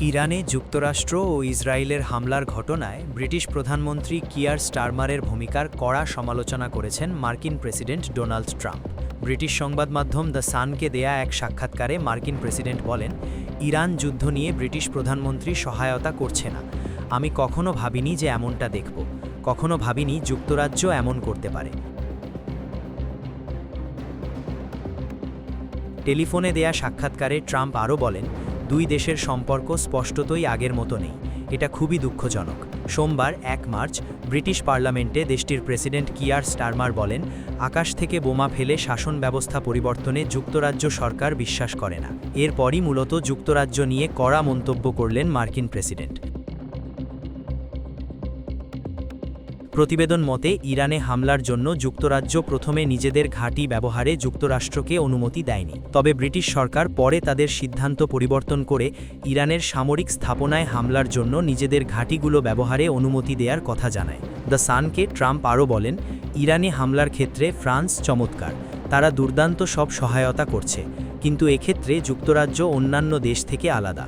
ইরানে যুক্তরাষ্ট্র ও ইসরায়েলের হামলার ঘটনায় ব্রিটিশ প্রধানমন্ত্রী কিয়ার স্টারমারের ভূমিকার কড়া সমালোচনা করেছেন মার্কিন প্রেসিডেন্ট ডোনাল্ড ট্রাম্প। ব্রিটিশ সংবাদ মাধ্যম দ্য সানকে দেয়া এক সাক্ষাৎকারে মার্কিন প্রেসিডেন্ট বলেন, ইরান যুদ্ধ নিয়ে ব্রিটিশ প্রধানমন্ত্রী সহায়তা করছে না। আমি কখনো ভাবিনি যে এমনটা দেখব, কখনো ভাবিনি যুক্তরাজ্য এমন করতে পারে। টেলিফোনে দেয়া সাক্ষাৎকারে ট্রাম্প আরও বলেন, দুই দেশের সম্পর্ক স্পষ্টতই আগের মতো নেই। এটা খুবই দুঃখজনক। সোমবার ১ মার্চ ব্রিটিশ পার্লামেন্টে দেশটির প্রেসিডেন্ট কিয়ার স্টারমার বলেন, আকাশ থেকে বোমা ফেলে শাসন ব্যবস্থা পরিবর্তনে যুক্তরাজ্য সরকার বিশ্বাস করে না। এরপরই মূলত যুক্তরাজ্য নিয়ে কড়া মন্তব্য করলেন মার্কিন প্রেসিডেন্ট। প্রতিবেদন মতে, ইরানে হামলার জন্য যুক্তরাজ্য প্রথমে নিজেদের ঘাঁটি ব্যবহারে যুক্তরাষ্ট্রকে অনুমতি দেয়নি। তবে ব্রিটিশ সরকার পরে তাদের সিদ্ধান্ত পরিবর্তন করে ইরানের সামরিক স্থাপনায় হামলার জন্য নিজেদের ঘাঁটিগুলো ব্যবহারে অনুমতি দেওয়ার কথা জানায়। দ্য সানকে ট্রাম্প আরও বলেন, ইরানে হামলার ক্ষেত্রে ফ্রান্স চমৎকার, তারা দুর্দান্ত সব সহায়তা করছে, কিন্তু এক্ষেত্রে যুক্তরাজ্য অন্যান্য দেশ থেকে আলাদা।